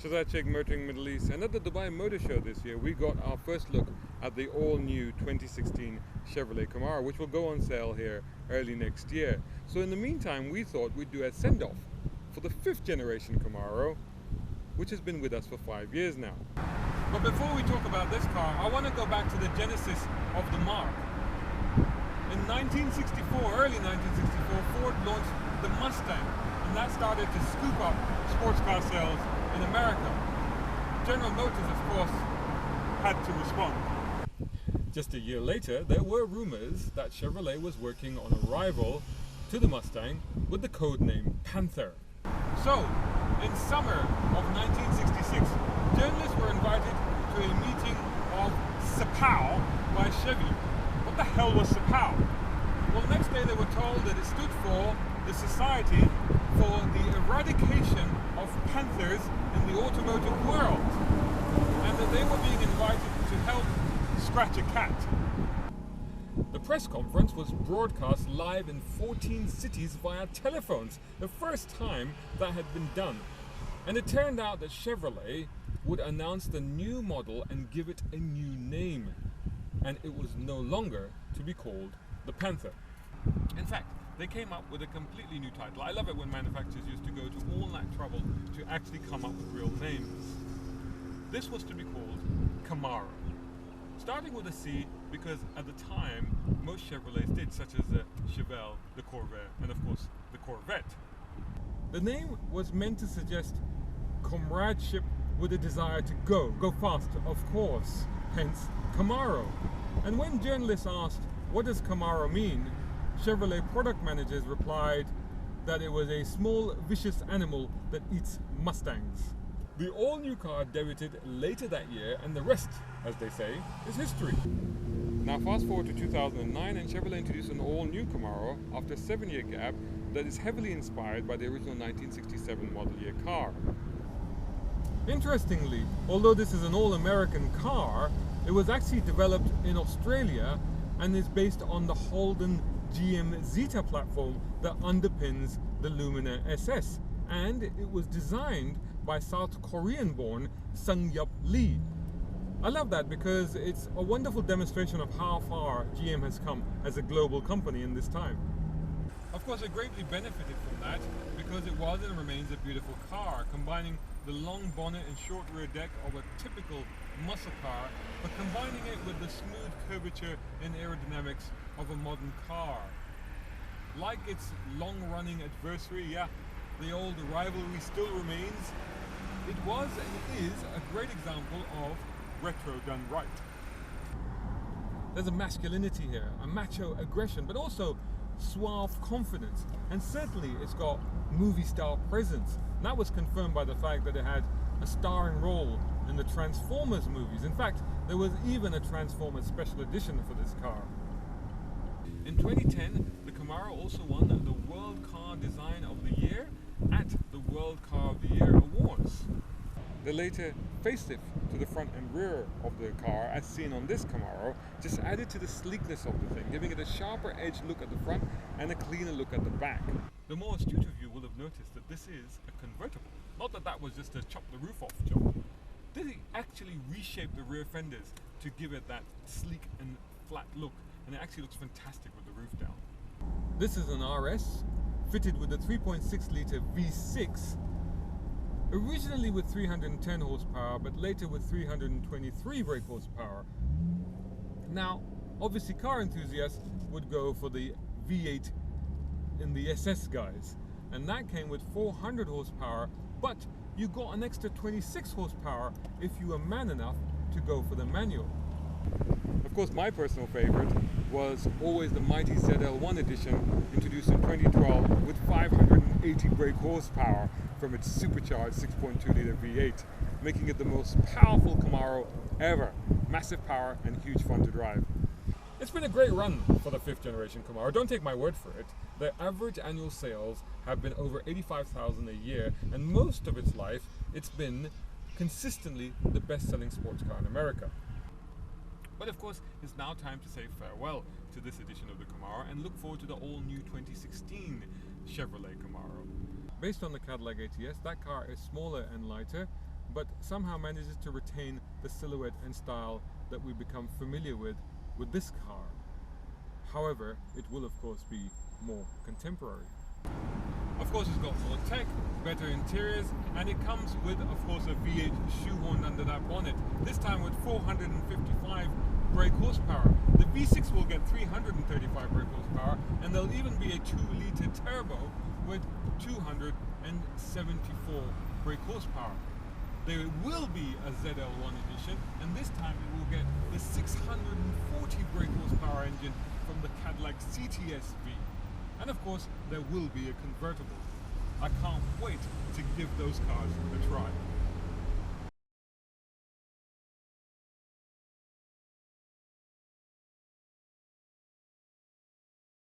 Shazad Sheikh Motoring Middle East, and at the Dubai Motor Show this year we got our first look at the all-new 2016 Chevrolet Camaro, which will go on sale here early next year. So in the meantime we thought we'd do a send-off for the 5th generation Camaro, which has been with us for 5 years now. But before we talk about this car, I want to go back to the genesis of the marque. In 1964, early 1964, Ford launched the Mustang, and that started to scoop up sports car sales in America. General Motors, of course, had to respond. Just a year later, there were rumors that Chevrolet was working on a rival to the Mustang with the code name Panther. So, in summer of 1966, journalists were invited to a meeting of SAPOW by Chevy. What the hell was SAPOW? Well, the next day they were told that it stood for the Society for the Eradication of Panthers in the Automotive World, and that they were being invited to help scratch a cat. The press conference was broadcast live in 14 cities via telephones, the first time that had been done. And it turned out that Chevrolet would announce the new model and give it a new name. And it was no longer to be called the Panther. In fact, they came up with a completely new title. I love it when manufacturers used to go to all that trouble to actually come up with real names. This was to be called Camaro, starting with a C because at the time most Chevrolets did, such as the Chevelle, the Corvair, and of course the Corvette. The name was meant to suggest comradeship with a desire to go fast, of course, hence Camaro. And when journalists asked, what does Camaro mean? Chevrolet product managers replied that it was a small, vicious animal that eats Mustangs. The all-new car debuted later that year, and the rest, as they say, is history. Now fast forward to 2009, and Chevrolet introduced an all-new Camaro after a 7-year gap that is heavily inspired by the original 1967 model year car. Interestingly, although this is an all-American car, it was actually developed in Australia and is based on the Holden GM Zeta platform that underpins the Lumina SS, and it was designed by South Korean-born Sung-Yup Lee. I love that because it's a wonderful demonstration of how far GM has come as a global company in this time. Of course, it greatly benefited from that because it was and remains a beautiful car, combining the long bonnet and short rear deck of a typical muscle car, but combining it with the smooth curvature and aerodynamics of a modern car. Like its long-running adversary, the old rivalry still remains. It was and is a great example of retro done right. There's a masculinity here, a macho aggression, but also suave confidence, and certainly it's got movie-style presence. And that was confirmed by the fact that it had a starring role in the Transformers movies. In fact, there was even a Transformers special edition for this car. In 2010, the Camaro also won the World Car Design of the Year at the World Car of the Year Awards. The later facelift to the front and rear of the car, as seen on this Camaro, just added to the sleekness of the thing, giving it a sharper edge look at the front and a cleaner look at the back. The more astute of you will have noticed that this is a convertible. Not that that was just a chop the roof off job. They actually reshaped the rear fenders to give it that sleek and flat look, and it actually looks fantastic with the roof down. This is an RS fitted with a 3.6 litre V6, originally with 310 horsepower, but later with 323 brake horsepower. Now, obviously car enthusiasts would go for the V8 in the SS guys, and that came with 400 horsepower, but you got an extra 26 horsepower if you were man enough to go for the manual. Of course, my personal favorite was always the mighty ZL1 edition, introduced in 2012 with 580 brake horsepower from its supercharged 6.2 litre V8, making it the most powerful Camaro ever. Massive power and huge fun to drive. It's been a great run for the 5th generation Camaro. Don't take my word for it. Their average annual sales have been over 85,000 a year, and most of its life it's been consistently the best-selling sports car in America. But of course, it's now time to say farewell to this edition of the Camaro and look forward to the all-new 2016 Chevrolet Camaro. Based on the Cadillac ATS, that car is smaller and lighter, but somehow manages to retain the silhouette and style that we become familiar with this car. However, it will of course be more contemporary. Of course, it's got more tech, better interiors, and it comes with, of course, a V8 shoehorned under that bonnet, this time with 455 brake horsepower. The V6 will get 335 brake horsepower, and there'll even be a 2-litre turbo with 274 brake horsepower. There will be a ZL1 edition, and this time it will get the 640 brake horsepower engine from the Cadillac CTS-V. And of course, there will be a convertible. I can't wait to give those cars a try.